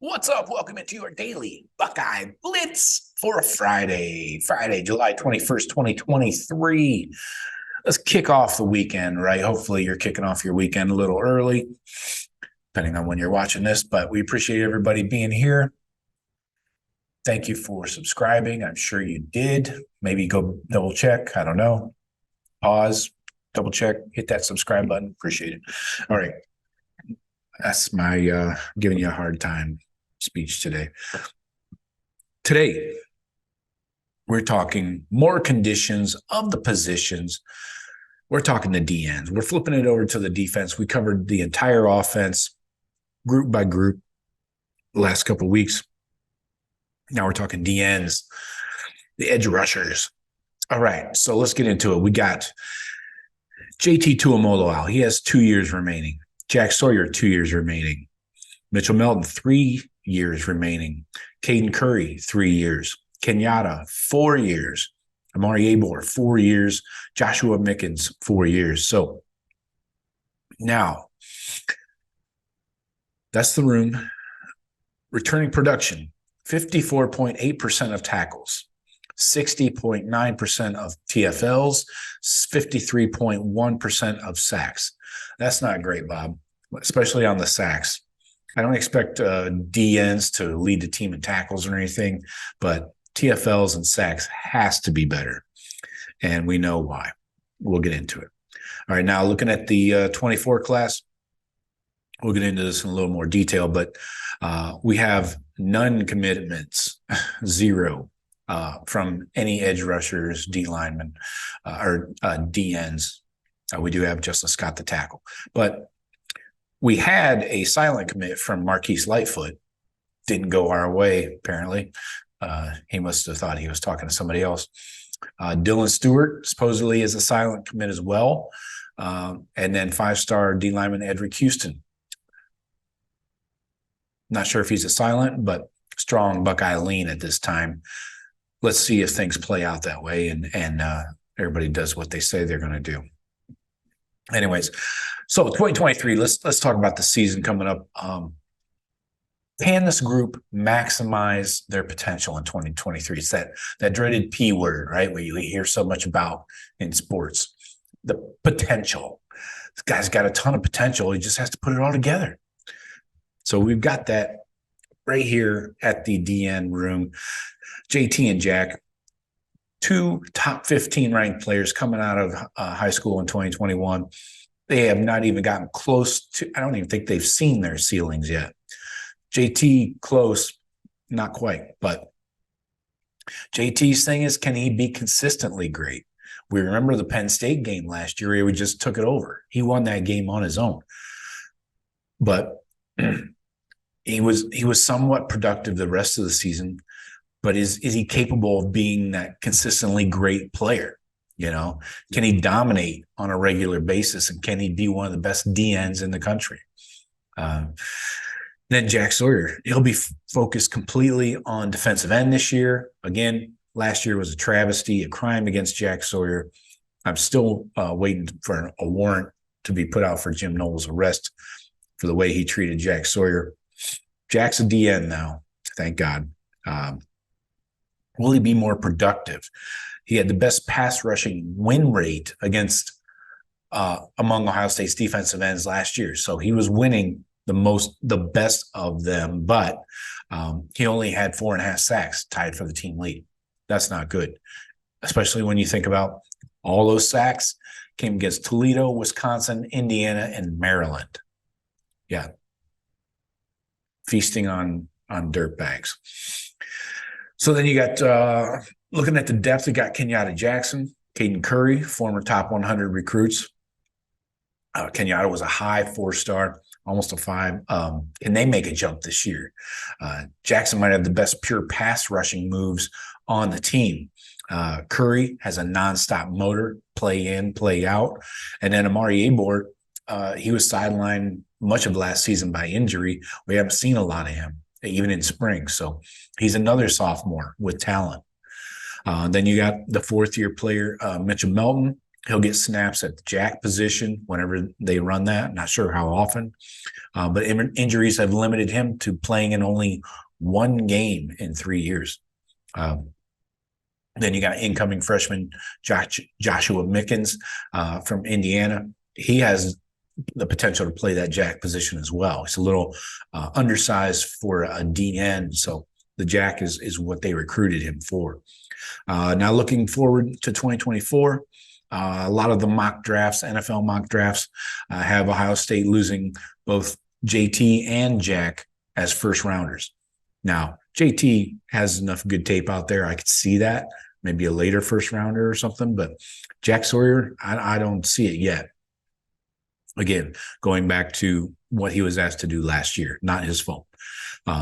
What's up? Welcome into your Daily Buckeye Blitz for Friday, July 21st, 2023. Let's kick off the weekend, right? Hopefully you're kicking off your weekend a little early, depending on when you're watching this, but we appreciate everybody being here. Thank you for subscribing. I'm sure you did. Maybe go double check. I don't know. Pause, double check, hit that subscribe button. Appreciate it. All right. That's my giving you a hard time speech today. Today, we're talking more conditions of the positions. We're talking the DNs. We're flipping it over to the defense. We covered the entire offense, group by group, the last couple of weeks. Now we're talking DNs, the edge rushers. All right, so let's get into it. We got JT Tuimoloau. He has 2 years remaining. Jack Sawyer, 2 years remaining. Mitchell Melton, 3 years remaining. Caden Curry, 3 years. Kenyatta, 4 years. Amari Abor, 4 years. Joshua Mickens, 4 years. So now, that's the room. Returning production, 54.8% of tackles, 60.9% of TFLs, 53.1% of sacks. That's not great, Bob, especially on the sacks. I don't expect DNs to lead the team in tackles or anything, but TFLs and sacks has to be better, and we know why. We'll get into it. All right, now looking at the 24 class, we'll get into this in a little more detail, but we have none commitments, zero from any edge rushers, D linemen, or DNs. We do have Justin Scott, the tackle, but we had a silent commit from Marquise Lightfoot. Didn't go our way, apparently. He must have thought he was talking to somebody else. Dylan Stewart supposedly is a silent commit as well. And then 5-star D lineman Edric Houston. Not sure if he's a silent, but strong Buckeye lean at this time. Let's see if things play out that way and everybody does what they say they're going to do. Anyways, so 2023, let's talk about the season coming up. Can this group maximize their potential in 2023? It's that dreaded P word, right, where you hear so much about in sports. The potential. This guy's got a ton of potential. He just has to put it all together. So we've got that right here at the DN room. JT and Jack, 2 top 15 ranked players coming out of high school in 2021. They have not even gotten close to, I don't even think they've seen their ceilings yet. JT close, not quite, but JT's thing is, can he be consistently great? We remember the Penn State game last year. He just took it over. He won that game on his own. But he was somewhat productive the rest of the season. But is he capable of being that consistently great player? You know, can he dominate on a regular basis, and can he be one of the best DNs in the country? Then Jack Sawyer, he'll be focused completely on defensive end this year. Again, last year was a travesty, a crime against Jack Sawyer. I'm still waiting for a warrant to be put out for Jim Knowles' arrest for the way he treated Jack Sawyer. Jack's a DN now, thank God. Will he be more productive? He had the best pass rushing win rate against among Ohio State's defensive ends last year. So he was winning the best of them, but he only had 4.5 sacks, tied for the team lead. That's not good, especially when you think about all those sacks came against Toledo, Wisconsin, Indiana, and Maryland. Yeah. Feasting on dirtbags. So then you got, looking at the depth, you got Kenyatta Jackson, Caden Curry, former top 100 recruits. Kenyatta was a high 4-star, almost a 5. Can they make a jump this year? Jackson might have the best pure pass rushing moves on the team. Curry has a nonstop motor, play in, play out. And then Amari Abor, he was sidelined much of last season by injury. We haven't seen a lot of him, even in spring. So he's another sophomore with talent. Then you got the 4th-year player, Mitchell Melton. He'll get snaps at the jack position whenever they run that. Not sure how often, but injuries have limited him to playing in only one game in 3 years. Then you got incoming freshman Joshua Mickens from Indiana. He has the potential to play that jack position as well. He's a little undersized for a DN, so the jack is what they recruited him for. Now looking forward to 2024, a lot of the mock drafts, NFL mock drafts, have Ohio State losing both JT and Jack as first rounders. Now, JT has enough good tape out there. I could see that, maybe a later first rounder or something, but Jack Sawyer, I don't see it yet. Again, going back to what he was asked to do last year, not his fault.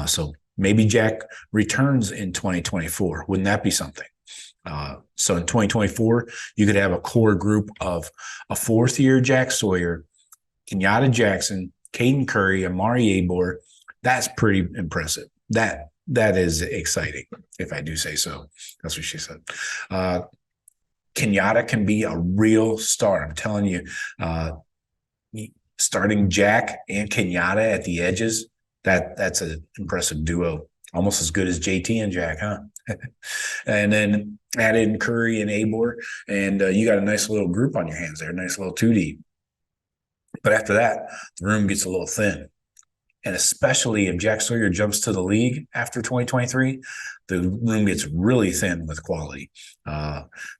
So maybe Jack returns in 2024. Wouldn't that be something? So in 2024, you could have a core group of a fourth-year Jack Sawyer, Kenyatta Jackson, Caden Curry, Amari Abor. That's pretty impressive. That is exciting, if I do say so. That's what she said. Kenyatta can be a real star. I'm telling you, starting Jack and Kenyatta at the edges, that's an impressive duo. Almost as good as JT and Jack, huh? And then add in Curry and Abor, and you got a nice little group on your hands there, nice little 2D. But after that, the room gets a little thin. And especially if Jack Sawyer jumps to the league after 2023, the room gets really thin with quality.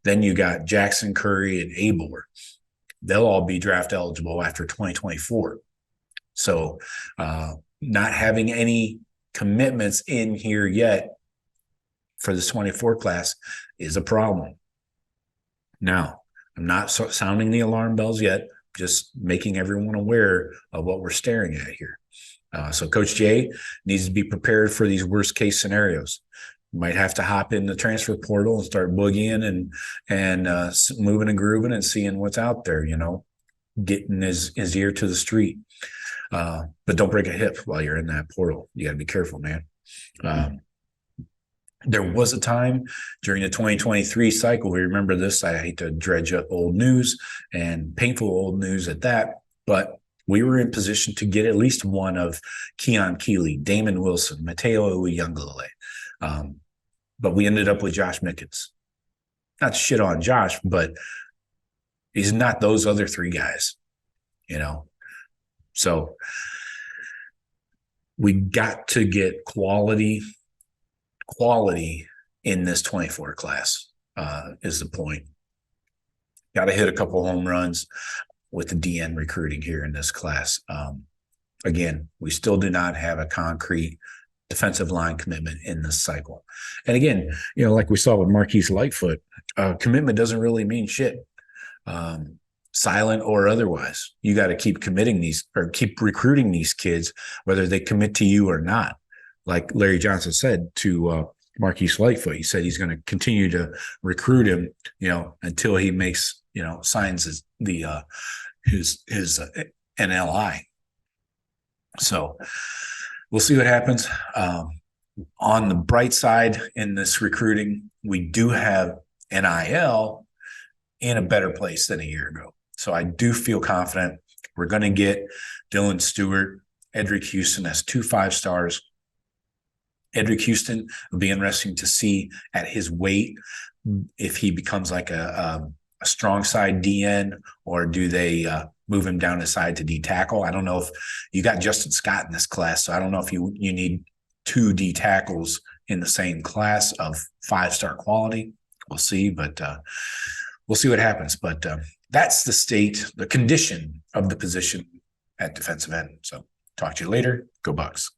Then you got Jackson, Curry, and Abor. They'll all be draft eligible after 2024. So not having any commitments in here yet for this 24 class is a problem. Now, I'm not sounding the alarm bells yet, just making everyone aware of what we're staring at here. So Coach Jay needs to be prepared for these worst case scenarios. You might have to hop in the transfer portal and start boogieing and moving and grooving and seeing what's out there, getting his ear to the street. But don't break a hip while you're in that portal. You got to be careful, man. There was a time during the 2023 cycle. We remember this. I hate to dredge up old news and painful old news at that, but we were in position to get at least one of Keon Keeley, Damon Wilson, Mateo Uyunglele. But we ended up with Josh Mickens. Not to shit on Josh, but he's not those other three guys, So we got to get quality in this 24 class is the point. Got to hit a couple home runs with the DN recruiting here in this class. Again, we still do not have a concrete defensive line commitment in this cycle. And again, like we saw with Marquise Lightfoot, commitment doesn't really mean shit. Silent or otherwise, you got to keep keep recruiting these kids, whether they commit to you or not. Like Larry Johnson said to Marquise Lightfoot, he said he's going to continue to recruit him, until he makes, signs his NLI. So we'll see what happens. On the bright side in this recruiting, we do have NIL in a better place than a year ago. So I do feel confident we're going to get Dylan Stewart, Edric Houston as 2 5-stars. Edric Houston will be interesting to see at his weight if he becomes like a strong side DN, or do they move him down the side to D tackle. I don't know if you got Justin Scott in this class, so I don't know if you need 2 D tackles in the same class of 5-star quality. We'll see, but we'll see what happens. But that's the condition of the position at defensive end. So talk to you later. Go Bucks.